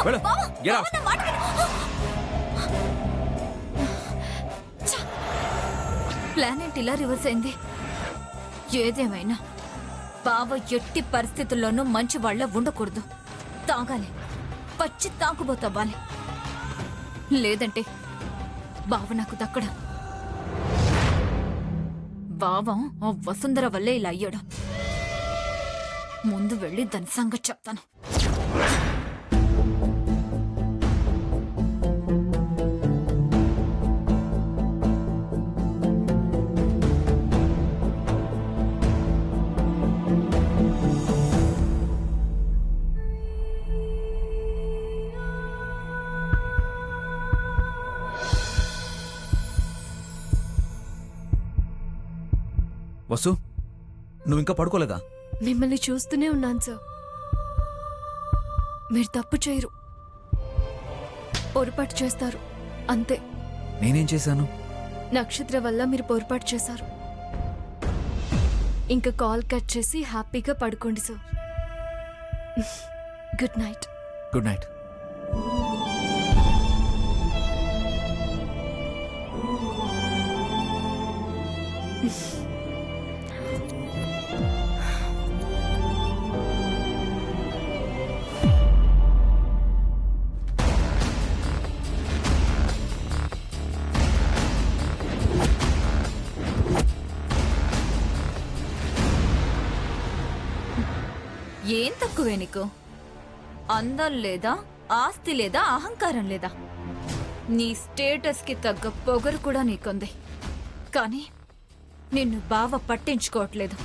వెళ్ళు. Get out. Plan ఏంటి ఇలా రివర్స్ అయింది? ఏదేమైనా బావ ఎట్టి పరిస్థితుల్లోనూ మంచి వాళ్ళ ఉండకూడదు. తాగాలి, పచ్చి తాగుబోతవ్వాలి. లేదంటే బావ నాకు దక్కడా. బావ ఆ వసుంధర వల్లే ఇలా అయ్యాడు. ముందు వెళ్ళి దాని సంగతి చెప్తాను. వసు, నువ్వు ఇంకా పడుకోలేదా? మిమ్మల్ని చూస్తూనే ఉన్నాను సార్. మీరు తప్పు చేయరు, పొరపాటు చేస్తారు అంతే. నేనేం చేశాను? నక్షత్ర వల్ల మీరు పొరపాటు చేశారు. ఇంకా కాల్ కట్ చేసి హ్యాపీగా పడుకోండి sir. Good night. Good night. ఏం తక్కువే నీకు? అందం లేదా, ఆస్తి లేదా, అహంకారం లేదా? నీ స్టేటస్ కి తగ్గ పొగరు కూడా నీకుంది. కానీ నిన్ను బావ పట్టించుకోవట్లేదు.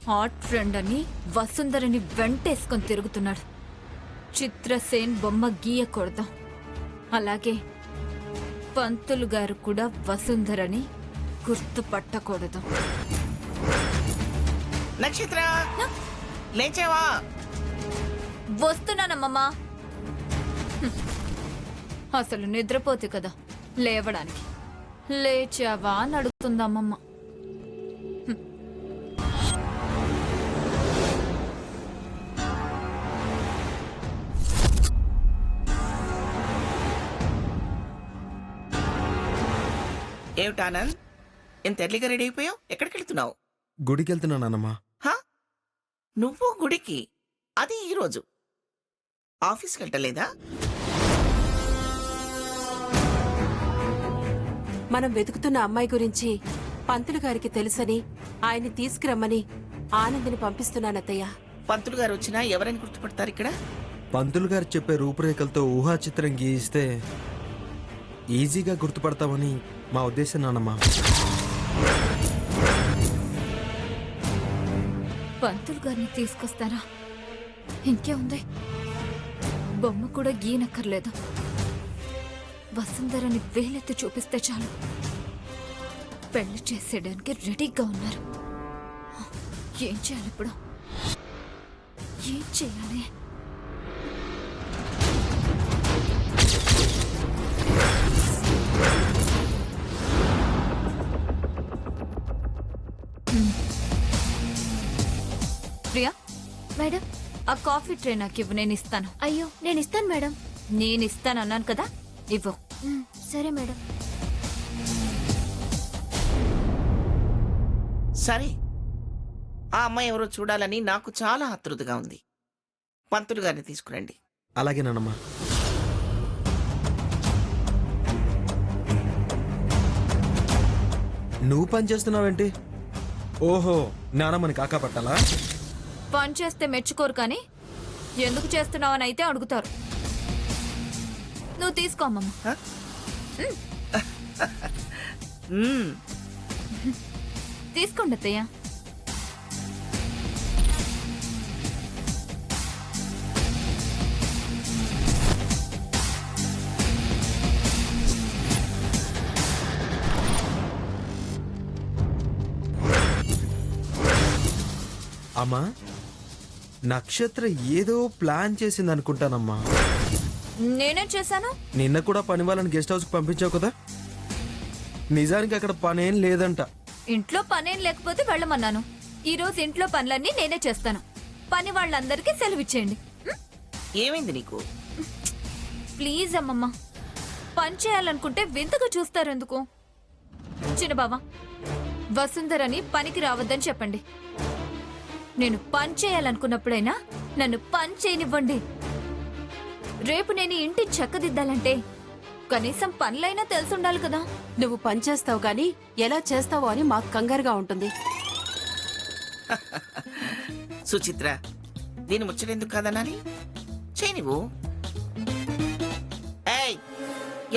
హాట్ ఫ్రెండ్ అని వసుంధరని వెంటేసుకొని తిరుగుతున్నాడు. చిత్రసేన్ బొమ్మ గీయకూడదు. అలాగే పంతులు గారు కూడా వసుంధరని గుర్తుపట్టకూడదు. నక్షత్ర, లేచావా? వస్తున్నానమ్మమ్మా. అసలు నిద్రపోతే కదా లేవడానికి. లేచావా అని అడుగుతుందమ్మమ్మ. ఏమిటానంద్, ఇంత ఎర్లీగా రెడీ అయిపోయావు? ఎక్కడికి వెళ్తున్నావు? గుడికి వెళ్తున్నానమ్మా. నువ్వు గుడికి? అది ఈరోజు ఆఫీస్కి వెళ్ళలేదా? మనం వెతుకుతున్న అమ్మాయి గురించి పంతులు గారికి తెలుసని ఆయన్ని తీసుకురమ్మని ఆనందిని పంపిస్తున్నానత్తయ్య. పంతులు గారు వచ్చినా ఎవరైనా గుర్తుపడతారు ఇక్కడ? పంతులు గారు చెప్పే రూపురేఖలతో ఊహా చిత్రం గీయిస్తే ఈజీగా గుర్తుపడతామని మా ఉద్దేశం నానమ్మా. పంతులు గారిని తీసుకొస్తారా? ఇంకే ఉంది, బొమ్మ కూడా గీనక్కర్లేదు. వసుంధరని వేలెత్తి చూపిస్తే చాలు. పెళ్లి చేసేయడానికి రెడీగా ఉన్నారు. ఏం చేయాలి ఇప్పుడు? ఏం చేయాలి? ప్రియా మేడం, ఆ కాఫీ ట్రే నాకు ఇవ్వు, నేను ఇస్తాను. అయ్యో నేను ఇస్తాను మేడం. నేను ఇస్తాను అన్నాను కదా, ఇవ్వు. సరే మేడం. సరే, ఆ అమ్మాయి ఎవరో చూడాలని నాకు చాలా ఆతృతగా ఉంది. పంతులు గారిని తీసుకురండి. అలాగేనమ్మా. నువ్వు పని చేస్తున్నావేంటి? ఓహో, నానమ్మని కాకా పట్టాలా? పని చేస్తే మెచ్చుకోరు, కానీ ఎందుకు చేస్తున్నావని అయితే అడుగుతారు. నువ్వు తీసుకో అమ్మమ్మ. తీసుకోండి అత్తయ్య. అమ్మా, నక్షత్ర ఏదో ప్లాన్ చేసింది అనుకుంటానమ్మా. నేనేం చేశాను? నిన్న కూడా పని వాళ్ళని గెస్ట్ హౌస్కి పంపించావు కదా. నిజానికి అక్కడ పనేం లేదంట. ఇంట్లో పనేం లేకపోతే వెళ్ళమన్నాను. ఈ రోజు ఇంట్లో పనులన్నీ నేనే చేస్తాను. పని వాళ్ళందరికీ సెలవిచ్చేయండి. ఏమైంది నీకు? ప్లీజ్ అమ్మమ్మ, పని చేయాలనుకుంటే వింతగా చూస్తారు ఎందుకు? చిన్న బావా, వసుంధరని పనికి రావద్దని చెప్పండి. నేను పని చేయాలనుకున్నప్పుడైనా నన్ను పని చేయనివ్వండి. రేపు నేను ఇంటిని చక్కదిద్దాలంటే కనీసం పనులైనా తెలుసుండాలి కదా. నువ్వు పని చేస్తావు గాని ఎలా చేస్తావో అని మాకు కంగారుగా ఉంటుంది. సుచిత్ర, దీని ముచ్చటెందుకు కాదనాలి? చేయి నువ్వు. ఏయ్,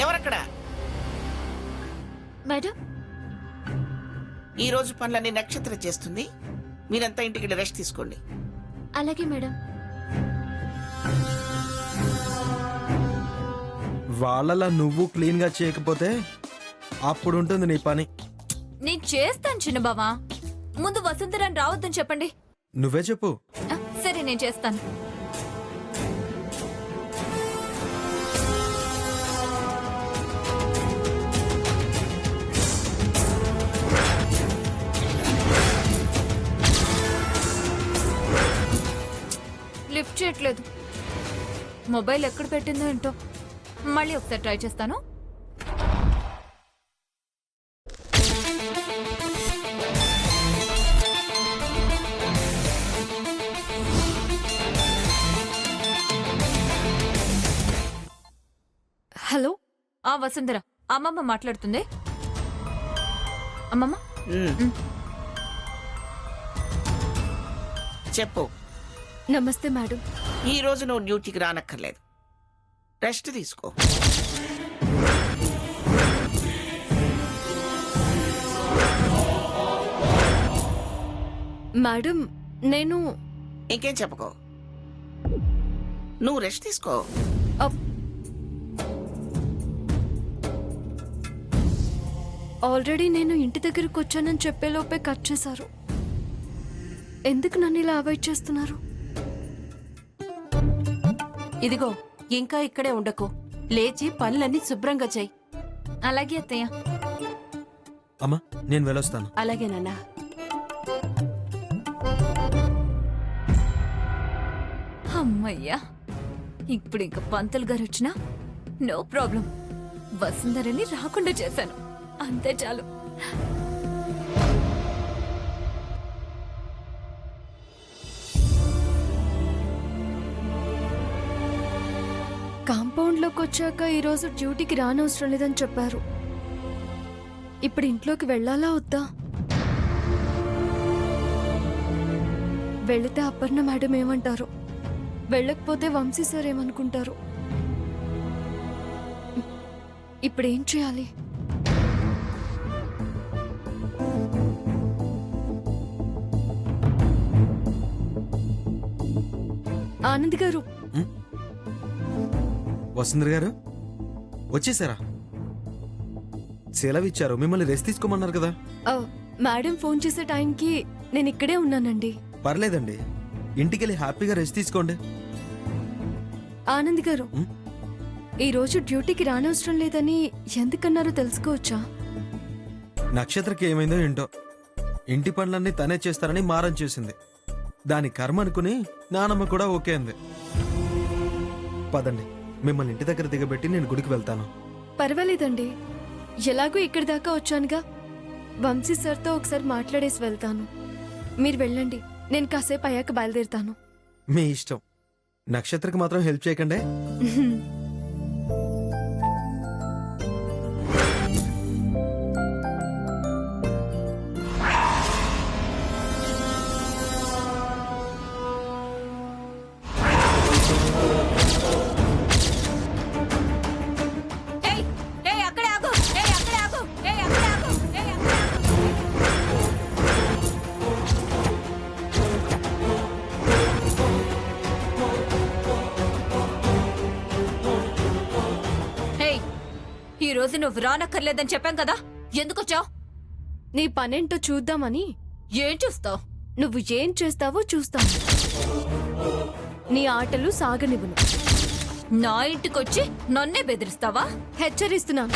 ఎవరక్కడ? మేడం, ఈ రోజు పనులన్నీ నక్షత్ర చేస్తుంది. మీరంతా ఇంటికి రెస్ట్ తీసుకోండి. అలాగే మేడం. వాళ్ళలా నువ్వు క్లీన్గా చేయకపోతే అప్పుడు ఉంటుంది నీ పని. నేను చేస్తాను చిన్న బావా. ముందు వసుంధరని రావద్దని చెప్పండి. నువ్వే చెప్పు. సరే, నేను చేస్తాను. లిఫ్ట్ చేయట్లేదు. మొబైల్ ఎక్కడ పెట్టిందో ఏంటో. మళ్ళీ ఒకసారి ట్రై చేస్తాను. హలో. వసుంధర, అమ్మమ్మ మాట్లాడుతుంది. అమ్మమ్మ, చెప్పు. నమస్తే మేడం. ఈ రోజు నువ్వు డ్యూటీకి రానక్కర్లేదు. రెస్ట్ తీసుకో. మేడం, నేను ఇంకేం చెప్పుకో. నువ్వు రెస్ట్ తీసుకో. ఆల్రెడీ నేను ఇంటి దగ్గరకు వచ్చానని చెప్పేలోపే కట్ చేశారు. ఎందుకు నన్ను ఇలా అవాయిడ్ చేస్తున్నారు? ఇదిగో, ఇంకా ఇక్కడే ఉండకు. లేచి పనులన్నీ శుభ్రంగా చెయ్యి. అలాగే అత్తయ్య. అమ్మా, నేను వెళ్ళొస్తాను. అలాగే నాన్న. అమ్మయ్యా, ఇప్పుడు ఇంకా పంతులు గారు వచ్చినా నో ప్రాబ్లం. వసుంధరని రాకుండా చేశాను, అంతే చాలు. కాంపౌండ్లోకి వచ్చాక ఈరోజు డ్యూటీకి రానవసరం లేదని చెప్పారు. ఇప్పుడు ఇంట్లోకి వెళ్ళాలా వద్దా? వెళితే అపర్ణ మేడం ఏమంటారు? వెళ్ళకపోతే వంశీ సార్ ఏమనుకుంటారు? ఇప్పుడు ఏం చేయాలి? ఆనంద్ గారు, వసుంధర గారు వచ్చేసారా? సెలవు ఇచ్చారు, మిమ్మల్ని రెస్ట్ తీసుకోమన్నారు కదా. మేడం ఫోన్ చేసే టైంకి నేను ఇక్కడే ఉన్నానండి. పర్లేదండి, ఇంటికెళ్ళి హ్యాపీగా రెస్ట్ తీసుకోండి. ఆనంద్ గారు, ఉం? ఈ రోజు డ్యూటీకి రానవసరం లేదని ఎందుకన్నారో తెలుసుకోవచ్చా? నక్షత్రకి ఏమైందో ఏంటో, ఇంటి పనులన్నీ తనే చేస్తారని మారం చేసింది. దాని కర్మ అనుకుని నానమ్మ కూడా ఓకే అంది. పదండి, మిమ్మల్ని ఇంటి దగ్గర దిగబెట్టి నేను గుడికి వెళ్తాను. పర్వాలేదండి, ఎలాగో ఇక్కడి దాకా వచ్చానుగా. వంశీ సార్తో ఒకసారి మాట్లాడేసి వెళ్తాను. మీరు వెళ్ళండి, నేను కాసేపు అయ్యాక బయలుదేరుతాను. మీ ఇష్టం. నక్షత్రకి మాత్రం హెల్ప్ చేయకండి. ఏయ్, ఏయ్, అక్కడే ఆగు. ఏయ్, అక్కడే ఆగు. ఏయ్, అక్కడే ఆగు. ఏయ్, అక్కడే ఆగు. ఏయ్, ఈ రోజు నువ్వు రానక్కర్లేదని చెప్పాం కదా, ఎందుకొచ్చావు? నీ పనేంటో చూద్దామని. ఏం చూస్తావు? నువ్వు ఏం చేస్తావో చూస్తాను. నీ ఆటలు సాగనివ్వను. నా ఇంటికొచ్చి నన్నే బెదిరిస్తావా? హెచ్చరిస్తున్నాను.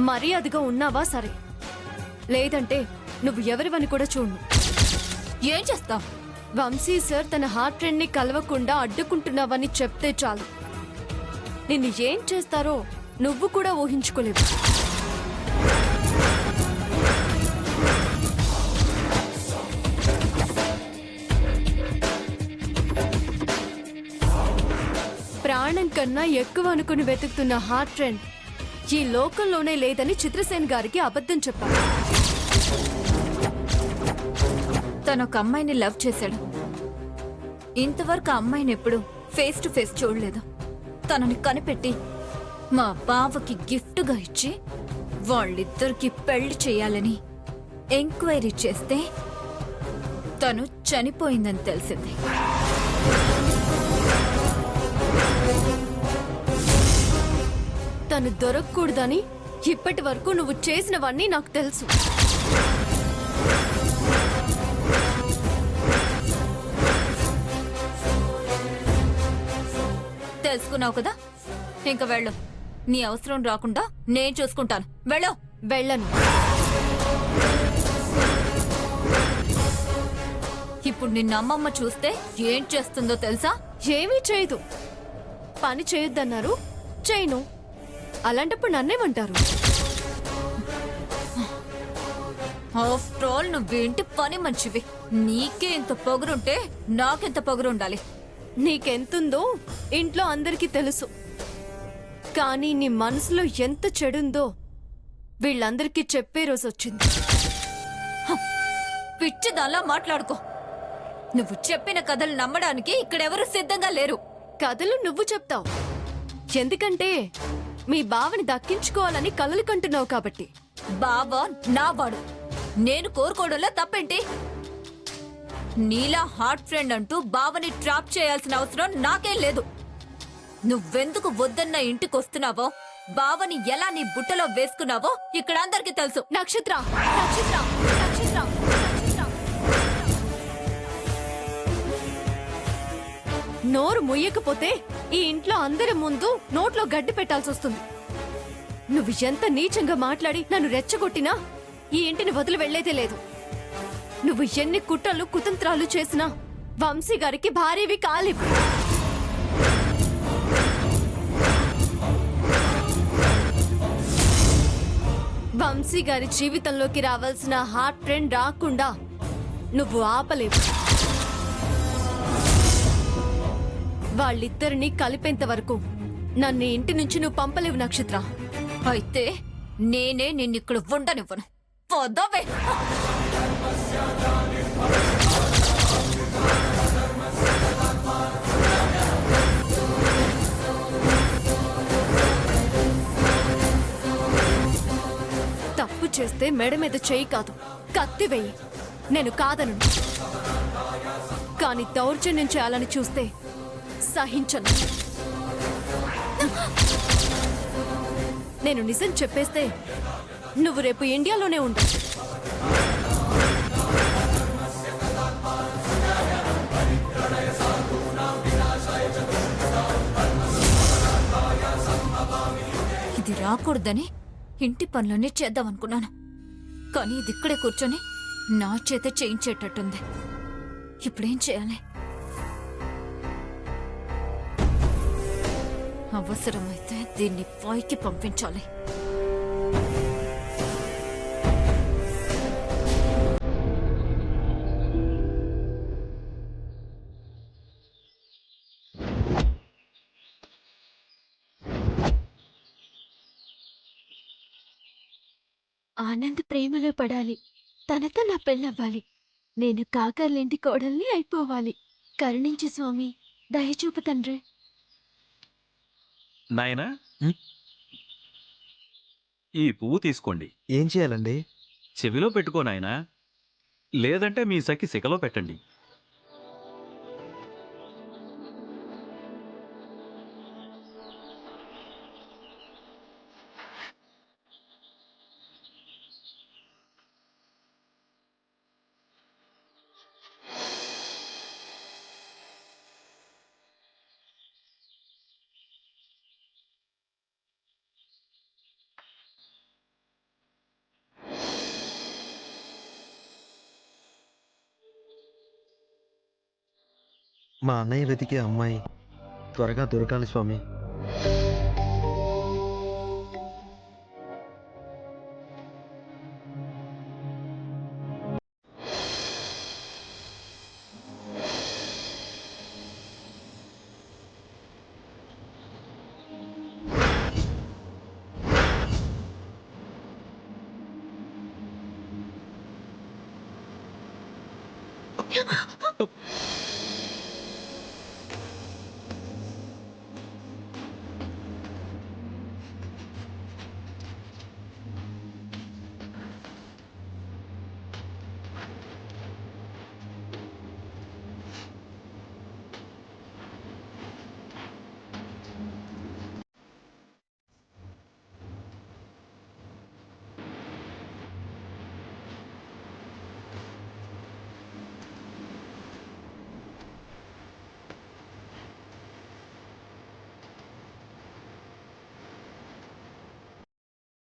మర్యాదగా ఉన్నావా సరే, లేదంటే నువ్వు ఎవరివని కూడా చూడు. ఏం చేస్తావు? వంశీ సార్ తన హార్ట్ ఫ్రెండ్ ని కలవకుండా అడ్డుకుంటున్నావని చెప్తే చాలు నిన్ను ఏం చేస్తారో నువ్వు కూడా ఊహించుకోలేవు. ప్రాణం కన్నా ఎక్కువ అనుకుని వెతుకుతున్న హార్ట్ ఫ్రెండ్ ఈ లోకంలోనే లేదని చిత్రసేన్ గారికి అబద్ధం చెప్పాడు. తను ఒక అమ్మాయిని లవ్ చేశాడు. ఇంతవరకు ఆ అమ్మాయిని ఎప్పుడు ఫేస్ టు ఫేస్ చూడలేదు. తనని కనిపెట్టి మా బావకి గిఫ్ట్గా ఇచ్చి వాళ్ళిద్దరికి పెళ్లి చేయాలని ఎంక్వైరీ చేస్తే తను చనిపోయిందని తెలిసింది. తను దొరకకూడదని ఇప్పటి వరకు నువ్వు చేసినవన్నీ నాకు తెలుసు. తెలుసుకున్నావు కదా, ఇంక వెళ్ళు. నీ అవసరం రాకుండా నేను చూసుకుంటాను. వెళ్ళు. వెళ్ళను. ఇప్పుడు నిన్న అమ్మమ్మ చూస్తే ఏం చేస్తుందో తెలుసా? ఏమీ చేయదు. పని చేయొద్దన్నారు, చేయను. అలాంటప్పుడు నన్నేమంటారు? ఆఫ్టర్ ఆల్ నువ్వేంటి పని మంచివి. నీకే ఇంత పొగరుంటే నాకెంత పొగరు ఉండాలి. నీకెంతుందో ఇంట్లో అందరికీ తెలుసు. కానీ నీ మనసులో ఎంత చెడుందో వీళ్ళందరికీ చెప్పే రోజు వచ్చింది. పిచ్చిదాల్లా మాట్లాడుకో. నువ్వు చెప్పిన కథలు నమ్మడానికి ఇక్కడెవరూ సిద్ధంగా లేరు. కథలు నువ్వు చెప్తావు, ఎందుకంటే మీ బావని దక్కించుకోవాలని కలలు కంటున్నావు కాబట్టి. బావా నావాడు, నేను కోరుకోవడంలో తప్పేంటి? నీలా హార్ట్ ఫ్రెండ్ అంటూ బావని ట్రాప్ చేయాల్సిన అవసరం నాకేం లేదు. నువ్వెందుకు వద్దన్న ఇంటికొస్తున్నావో, బావని ఎలా నీ బుట్టలో వేసుకున్నావో ఇక్కడ అందరికీ తెలుసు. నక్షత్ర, నక్షత్ర, నక్షత్ర, నక్షత్ర. నోరు ముయ్యకపోతే ఈ ఇంట్లో అందరి ముందు నోట్లో గడ్డి పెట్టాల్సి వస్తుంది. నువ్వు ఎంత నీచంగా మాట్లాడి నన్ను రెచ్చగొట్టినా ఈ ఇంటిని వదిలి వెళ్లేదే లేదు. నువ్వు ఎన్ని కుట్రలు కుతంత్రాలు చేసినా వంశీ గారికి భార్యవి కాలివు. వంశీ గారి జీవితంలోకి రావాల్సిన హార్ట్ ఫ్రెండ్ రాకుండా నువ్వు ఆపలేవు. వాళ్ళిద్దరినీ కలిపేంత వరకు నన్ను ఇంటి నుంచి నువ్వు పంపలేవు నక్షత్ర. అయితే నేనే నిన్నిక్కడ ఉండనివ్వను. పోదావే. తప్పు చేస్తే మెడ మీద చేయి కాదు, కత్తి వెయ్యి. నేను కాదను. కానీ దౌర్జన్యం చేయాలని చూస్తే సహించను. నేను నిజం చెప్పేస్తే నువ్వు రేపు ఇండియాలోనే ఉండు. ఇది రాకూడదని ఇంటి పనులన్నీ చేద్దామనుకున్నాను. కానీ ఇది ఇక్కడే కూర్చొని నా చేతే చేయించేటట్టుంది. ఇప్పుడేం చేయాలి? అవసరమైతే దీన్ని పైకి పంపించాలి. ఆనంద్ ప్రేమలో పడాలి. తనతో నా పెళ్ళవ్వాలి. నేను కాకర్లేంటి కోడల్ని అయిపోవాలి. కరుణించు స్వామి, దయచూపు తండ్రి. నాయనా, ఈ పువ్వు తీసుకోండి. ఏం చేయాలండి? చెవిలో పెట్టుకో నాయనా, లేదంటే మీ సఖి సికలో పెట్టండి. మా అన్నయ్య వెతికే అమ్మాయి త్వరగా దొరకాలి స్వామి.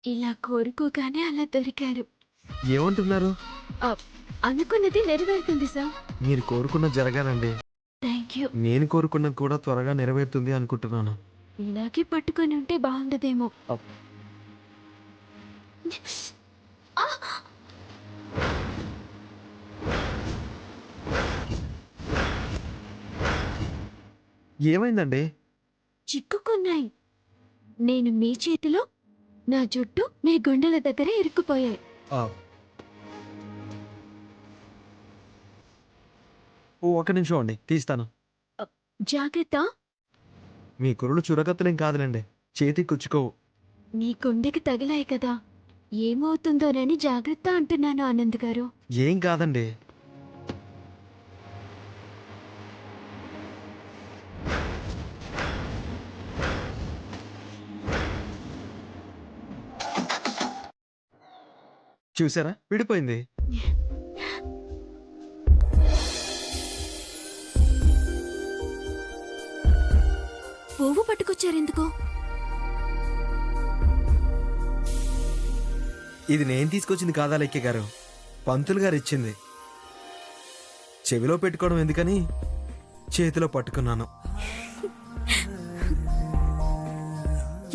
ఇలా కోరుకోగానే అలా దొరికారు. ఏమంటున్నారు? అనుకున్నది నెరవేరుతుంది సార్. మీరు కోరుకున్నది జరగాలండి. Thank you. నేను కోరుకున్నది కూడా త్వరగా నెరవేరుతుంది అనుకుంటున్నాను. ఇలాగే పట్టుకొని ఉంటే బాగుండదేమో. ఏమైందండి? చిక్కుకున్నాయి. నేను మీ చేతిలో, నా జుట్టు మీ గుండెల దగ్గర ఇరుక్కుపోయాయి. ఒక నిమిషం అండి, తీస్తాను. జాగ్రత్త. మీ కురులు చురకత్తలేం కాదులేండి, చేతికి కుచ్చుకోవు. నీ గుండెకి తగిలాయి కదా, ఏమవుతుందోనని జాగ్రత్త అంటున్నాను ఆనంద్ గారు. ఏం కాదండి. చూసారా, విడిపోయింది. పువ్వు పట్టుకొచ్చారెందుకు? ఇది నేను తీసుకొచ్చింది కాదా లెక్కే గారు, పంతులు గారు ఇచ్చింది. చెవిలో పెట్టుకోవడం ఎందుకని చేతిలో పట్టుకున్నాను.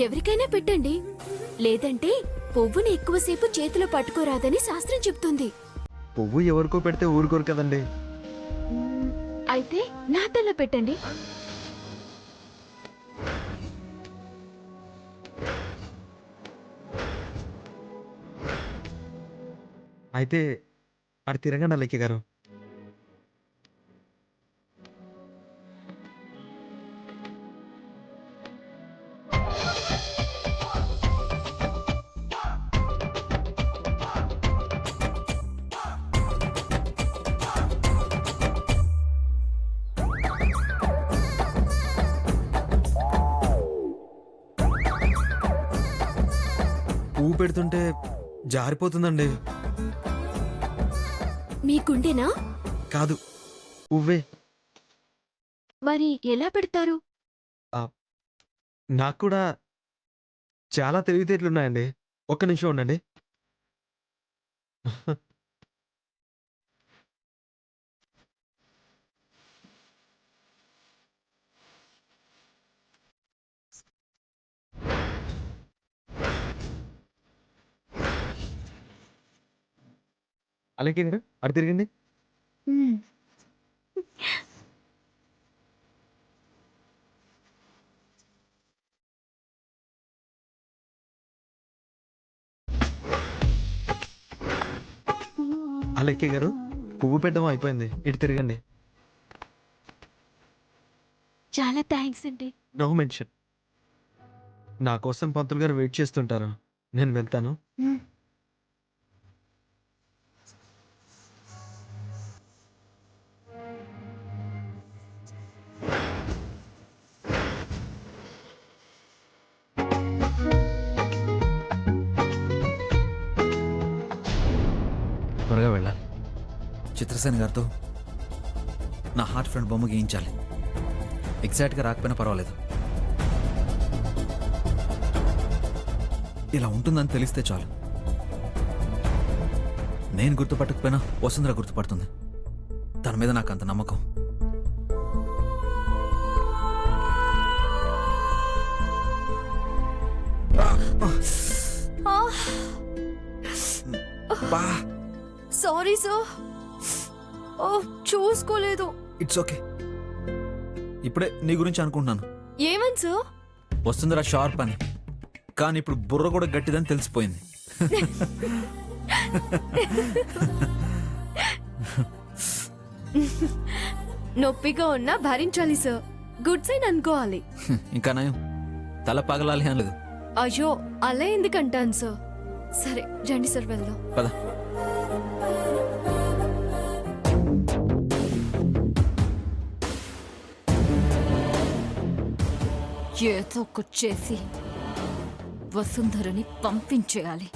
ఎవరికైనా పెట్టండి, లేదంటే పువ్వుని ఎక్కువసేపు చేతిలో పట్టుకోరాదని శాస్త్రం చెప్తుంది. పువ్వు ఎవరికో పెడితే ఊరుకోరు కదండి. అయితే నా తల పెట్టండి. అయితే అటు తిరగండి లెక్కే గారు. పువ్వు పెడుతుంటే జారిపోతుందండి. మీ గుండెనా? కాదు, పువ్వే. మరి ఎలా పెడతారు? నాకు కూడా చాలా తెలివితేటలున్నాయండి. ఒక్క నిమిషం ఉండండి. అలాగే గారు, అటు తిరగండి. అలెక్కే గారు, పువ్వు పెట్టడం అయిపోయింది, ఇటు తిరగండి. చాలా థ్యాంక్స్ అండి. No mention. నా కోసం పంతులు గారు వెయిట్ చేస్తుంటారు, నేను వెళ్తాను. త్వరగా వెళ్ళాలి. చిత్రసేన గారితో నా హార్ట్ ఫ్రెండ్ బొమ్మ గీయించాలి. ఎగ్జాక్ట్గా రాకపోయినా పర్వాలేదు, ఇలా ఉంటుందని తెలిస్తే చాలు. నేను గుర్తుపట్టకపోయినా వసుంధర గుర్తుపడుతుంది. తన మీద నాకు అంత నమ్మకం. బా సారీ సార్. ఓ చూసుకోలేదు. It's okay. ఇప్పుడే నీ గురించి అనుకుంటున్నాను. ఏమని సార్? వస్తుందిరా షార్ప్ అని, కానీ ఇప్పుడు బుర్ర కూడా గట్టిదని తెలిసిపోయింది. నొప్పిగా ఉన్నా భరించాలి సార్. గుడ్ సైన్ అనుకోవాలి. ఇంకా నయం, తల పగలాలి అనలేదు. అయ్యో అలా ఎందుకంటాను సార్. సరే రండి సార్ వెళ్దాం. పద. ఏదో ఒకటి చేసి వసుంధరని పంపించేయాలి,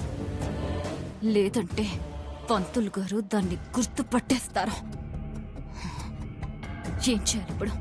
లేదంటే పంతులు గారు దాన్ని గుర్తుపట్టేస్తారు. ఏం చేయాలి ఇప్పుడు?